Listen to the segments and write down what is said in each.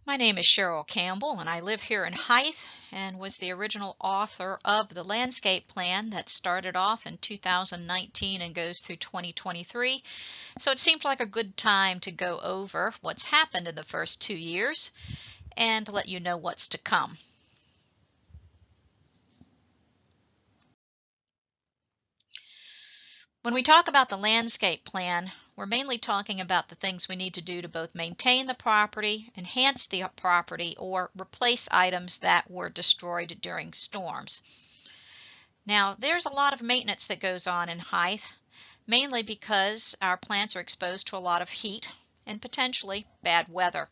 My name is Cheryl Campbell, and I live here in Hythe and was the original author of the landscape plan that started off in 2019 and goes through 2023. So it seemed like a good time to go over what's happened in the first 2 years and let you know what's to come. When we talk about the landscape plan, we're mainly talking about the things we need to do to both maintain the property, enhance the property, or replace items that were destroyed during storms. Now, there's a lot of maintenance that goes on in Hythe, mainly because our plants are exposed to a lot of heat and potentially bad weather.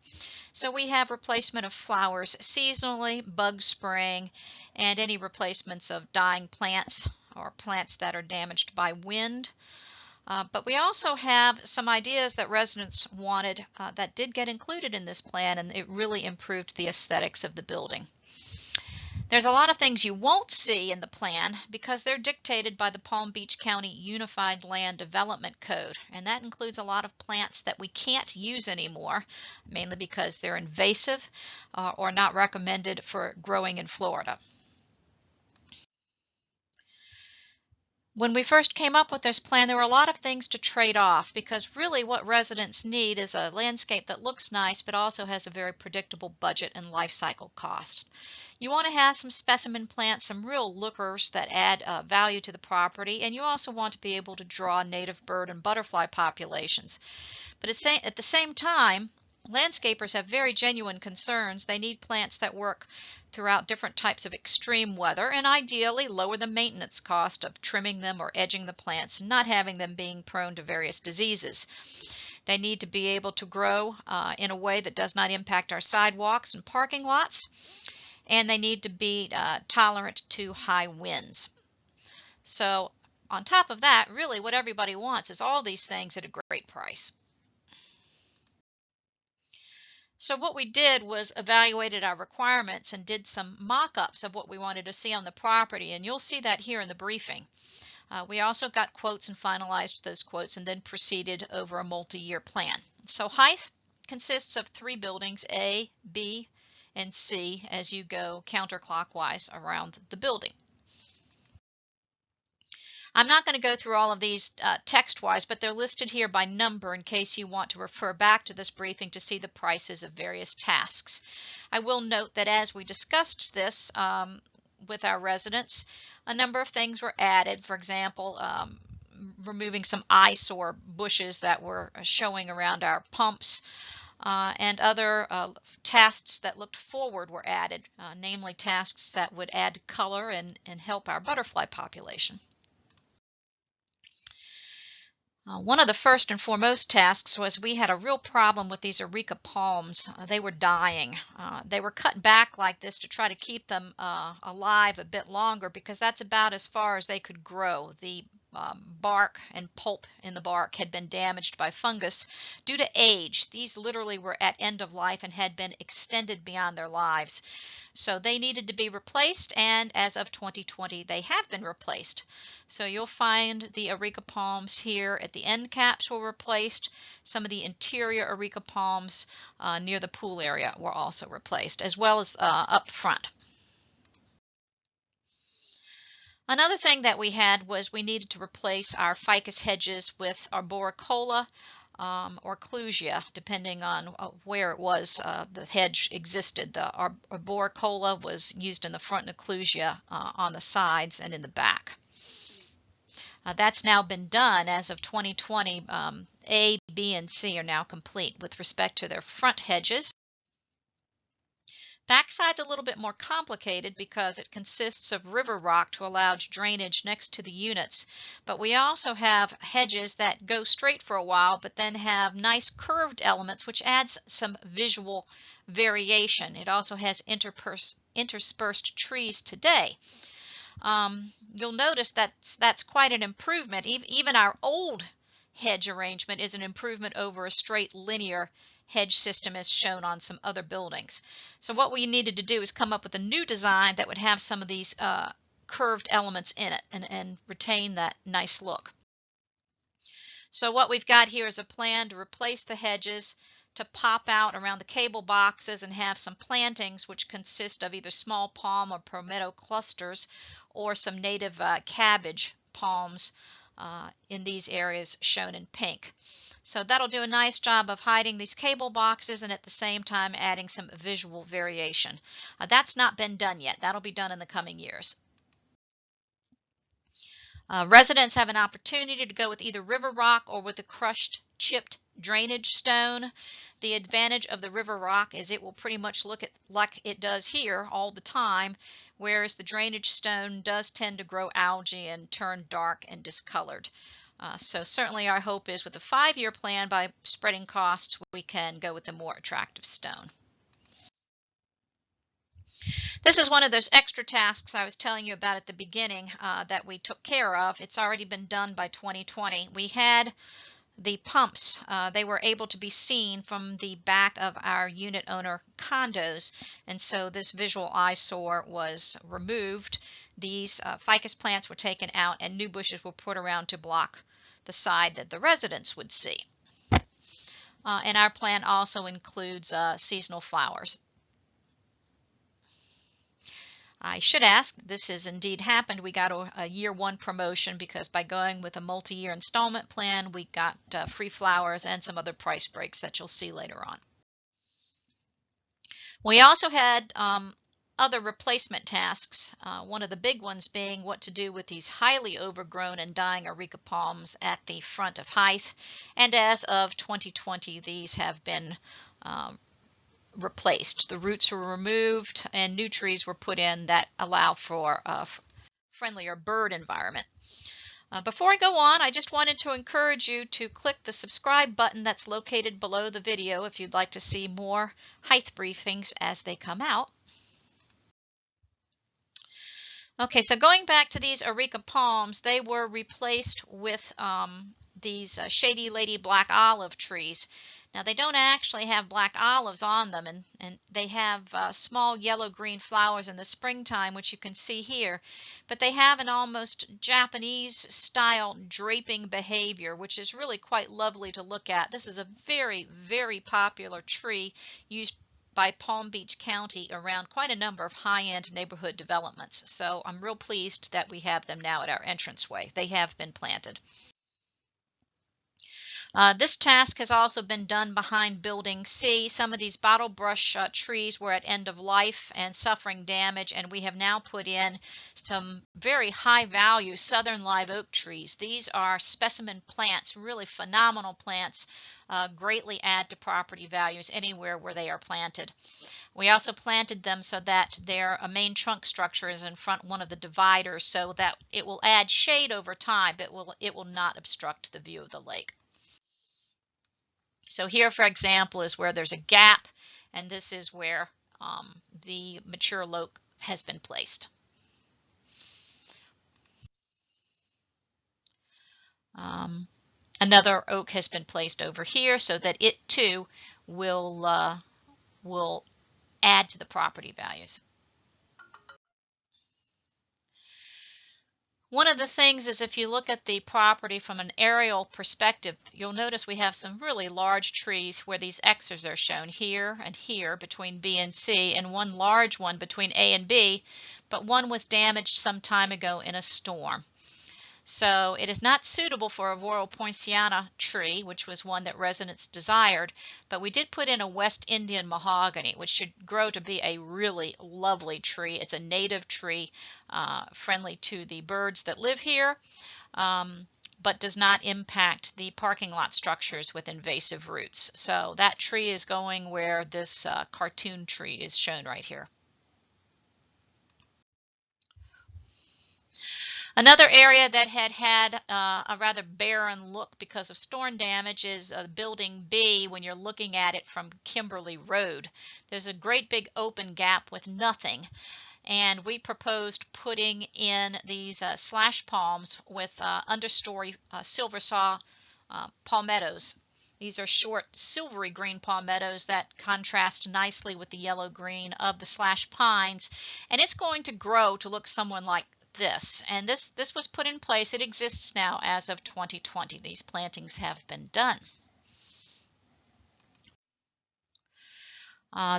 So we have replacement of flowers seasonally, bug spraying, and any replacements of dying plants or plants that are damaged by wind. But we also have some ideas that residents wanted that did get included in this plan, and it really improved the aesthetics of the building. There's a lot of things you won't see in the plan because they're dictated by the Palm Beach County Unified Land Development Code, and that includes a lot of plants that we can't use anymore, mainly because they're invasive or not recommended for growing in Florida. When we first came up with this plan, there were a lot of things to trade off because really what residents need is a landscape that looks nice but also has a very predictable budget and life cycle cost. You want to have some specimen plants, some real lookers that add value to the property, and you also want to be able to draw native bird and butterfly populations. But at the same time, landscapers have very genuine concerns. They need plants that work throughout different types of extreme weather and ideally lower the maintenance cost of trimming them or edging the plants and not having them being prone to various diseases. They need to be able to grow in a way that does not impact our sidewalks and parking lots, and they need to be tolerant to high winds. So on top of that, really what everybody wants is all these things at a great price. So what we did was evaluated our requirements and did some mock-ups of what we wanted to see on the property, and you'll see that here in the briefing. We also got quotes and finalized those quotes and then proceeded over a multi-year plan. So Hythe consists of 3 buildings, A, B, and C, as you go counterclockwise around the building. I'm not going to go through all of these text-wise, but they're listed here by number in case you want to refer back to this briefing to see the prices of various tasks. I will note that as we discussed this with our residents, a number of things were added. For example, removing some eyesore bushes that were showing around our pumps, and other tasks that looked forward were added, namely tasks that would add color and help our butterfly population. One of the first and foremost tasks was we had a real problem with these Eureka Palms. They were dying. They were cut back like this to try to keep them alive a bit longer because that's about as far as they could grow. The bark and pulp in the bark had been damaged by fungus due to age. These literally were at end of life and had been extended beyond their lives. So they needed to be replaced, and as of 2020, they have been replaced. So you'll find the Eureka Palms here at the end caps were replaced. Some of the interior Eureka Palms near the pool area were also replaced, as well as up front. Another thing that we had was we needed to replace our ficus hedges with arboricola or clusia, depending on where it was the hedge existed. The arboricola was used in the front and the clusia on the sides and in the back. That's now been done as of 2020. A, B, and C are now complete with respect to their front hedges. Backside's a little bit more complicated because it consists of river rock to allow drainage next to the units, but we also have hedges that go straight for a while but then have nice curved elements which adds some visual variation. It also has interspersed trees today. You'll notice that's quite an improvement. Even our old hedge arrangement is an improvement over a straight linear hedge system as shown on some other buildings. So what we needed to do is come up with a new design that would have some of these curved elements in it and retain that nice look. So what we've got here is a plan to replace the hedges, to pop out around the cable boxes and have some plantings which consist of either small palm or palmetto clusters or some native cabbage palms in these areas shown in pink. So that'll do a nice job of hiding these cable boxes and at the same time adding some visual variation. That's not been done yet. That'll be done in the coming years. Residents have an opportunity to go with either river rock or with a crushed chipped drainage stone. The advantage of the river rock is it will pretty much look like it does here all the time, whereas the drainage stone does tend to grow algae and turn dark and discolored. So certainly our hope is with a 5-year plan, by spreading costs, we can go with the more attractive stone. This is one of those extra tasks I was telling you about at the beginning that we took care of. It's already been done by 2020. We had the pumps. They were able to be seen from the back of our unit owner condos, and so this visual eyesore was removed. These ficus plants were taken out and new bushes were put around to block the side that the residents would see. And our plan also includes seasonal flowers. I should ask, this has indeed happened. We got a year 1 promotion because by going with a multi-year installment plan, we got free flowers and some other price breaks that you'll see later on. We also had other replacement tasks, one of the big ones being what to do with these highly overgrown and dying Eureka palms at the front of Hythe. And as of 2020, these have been replaced. The roots were removed and new trees were put in that allow for a friendlier bird environment. Before I go on, I just wanted to encourage you to click the subscribe button that's located below the video if you'd like to see more Hythe briefings as they come out. Okay, so going back to these Eureka palms, they were replaced with these Shady Lady black olive trees. Now, they don't actually have black olives on them, and they have small yellow-green flowers in the springtime, which you can see here. But they have an almost Japanese-style draping behavior, which is really quite lovely to look at. This is a very, very popular tree used by Palm Beach County around quite a number of high-end neighborhood developments. So I'm real pleased that we have them now at our entranceway. They have been planted. This task has also been done behind Building C. Some of these bottle brush trees were at end of life and suffering damage, and we have now put in some very high value southern live oak trees. These are specimen plants, really phenomenal plants, greatly add to property values anywhere where they are planted. We also planted them so that their main trunk structure is in front of one of the dividers so that it will add shade over time, but it will not obstruct the view of the lake. So here, for example, is where there's a gap, and this is where the mature oak has been placed. Another oak has been placed over here so that it too will add to the property values. One of the things is if you look at the property from an aerial perspective, you'll notice we have some really large trees where these X's are shown here and here between B and C, and one large one between A and B, but one was damaged some time ago in a storm. So it is not suitable for a Royal Poinciana tree, which was one that residents desired, but we did put in a West Indian mahogany, which should grow to be a really lovely tree. It's a native tree, friendly to the birds that live here, but does not impact the parking lot structures with invasive roots. So that tree is going where this cartoon tree is shown right here. Another area that had a rather barren look because of storm damage is Building B when you're looking at it from Kimberly Road. There's a great big open gap with nothing, and we proposed putting in these slash palms with understory silver saw palmettos. These are short silvery green palmettos that contrast nicely with the yellow green of the slash pines, and it's going to grow to look somewhat like this, and this was put in place. It exists now as of 2020. These plantings have been done.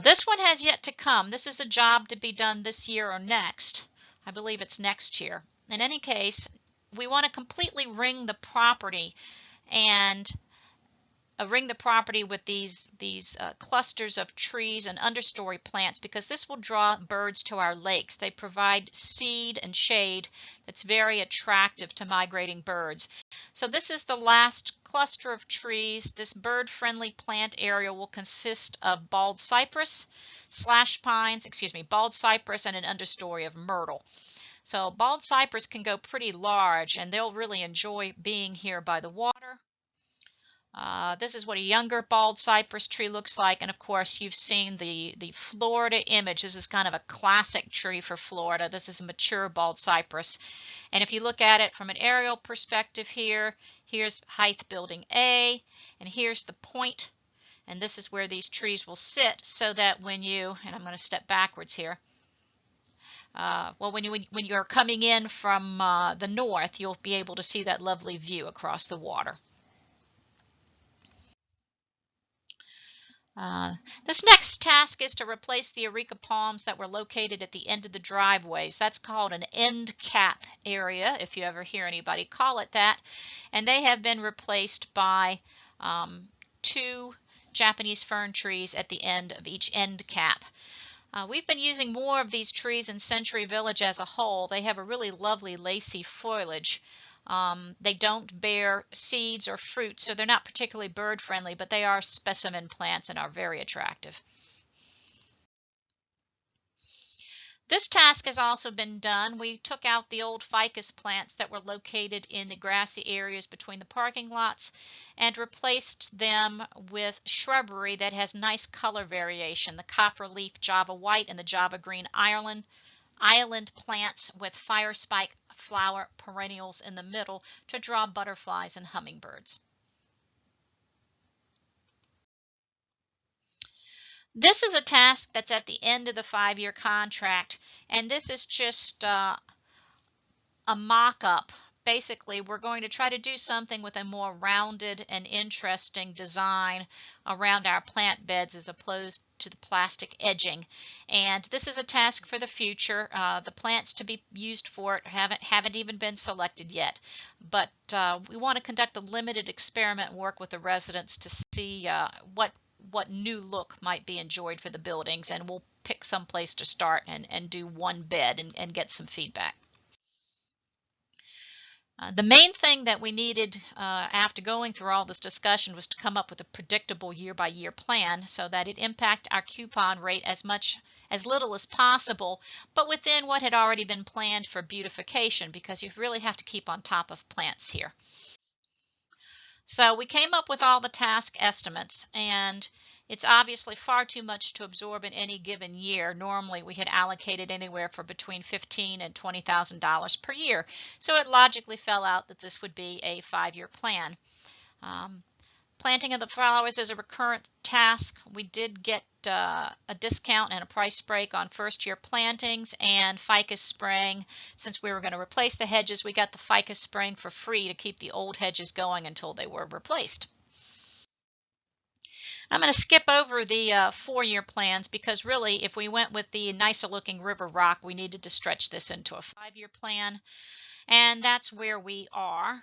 This one has yet to come. This is a job to be done this year or next. I believe it's next year. In any case, we want to completely ring the property and ring the property with these clusters of trees and understory plants, because this will draw birds to our lakes. They provide seed and shade that's very attractive to migrating birds. So this is the last cluster of trees. This bird-friendly plant area will consist of bald cypress, slash pines, bald cypress, and an understory of myrtle. So bald cypress can go pretty large, and they'll really enjoy being here by the water. This is what a younger bald cypress tree looks like, and of course you've seen the Florida image. This is kind of a classic tree for Florida. This is a mature bald cypress, and if you look at it from an aerial perspective here, here's Hythe Building A, and here's the point, and this is where these trees will sit, so that when you, and I'm going to step backwards here, when you're coming in from the north, you'll be able to see that lovely view across the water. This next task is to replace the Eureka Palms that were located at the end of the driveways. That's called an end cap area, if you ever hear anybody call it that. And they have been replaced by 2 Japanese fern trees at the end of each end cap. We've been using more of these trees in Century Village as a whole. They have a really lovely lacy foliage. They don't bear seeds or fruit, so they're not particularly bird friendly, but they are specimen plants and are very attractive. This task has also been done. We took out the old ficus plants that were located in the grassy areas between the parking lots and replaced them with shrubbery that has nice color variation. The copper leaf Java white and the Java green island plants with fire spike flower perennials in the middle to draw butterflies and hummingbirds. This is a task that's at the end of the 5-year contract, and this is just a mock-up. Basically, we're going to try to do something with a more rounded and interesting design around our plant beds as opposed to the plastic edging. And this is a task for the future. The plants to be used for it haven't even been selected yet. But we want to conduct a limited experiment work with the residents to see what new look might be enjoyed for the buildings, and we'll pick some place to start and do one bed and get some feedback. The main thing that we needed after going through all this discussion was to come up with a predictable year-by-year plan so that it impact our coupon rate as little as possible, but within what had already been planned for beautification, because you really have to keep on top of plants here. So we came up with all the task estimates, and it's obviously far too much to absorb in any given year. Normally we had allocated anywhere for between $15,000 and $20,000 per year. So it logically fell out that this would be a 5-year plan. Planting of the flowers is a recurrent task. We did get a discount and a price break on first-year plantings and ficus spraying. Since we were going to replace the hedges, we got the ficus spraying for free to keep the old hedges going until they were replaced. I'm going to skip over the 4-year plans because really, if we went with the nicer looking river rock, we needed to stretch this into a 5-year plan, and that's where we are.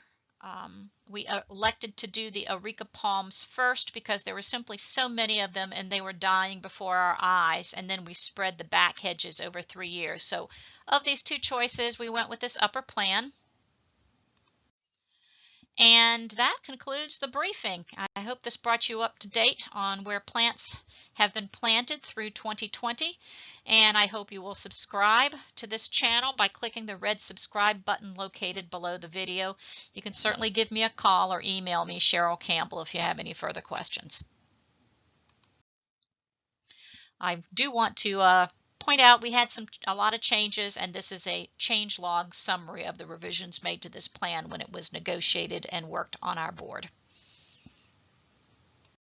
We elected to do the Eureka Palms first because there were simply so many of them and they were dying before our eyes, and then we spread the back hedges over 3 years. So of these 2 choices, we went with this upper plan. And that concludes the briefing. I hope this brought you up to date on where plants have been planted through 2020, and I hope you will subscribe to this channel by clicking the red subscribe button located below the video. You can certainly give me a call or email me, Cheryl Campbell, if you have any further questions. I do want to point out we had a lot of changes, and this is a change log summary of the revisions made to this plan when it was negotiated and worked on our board.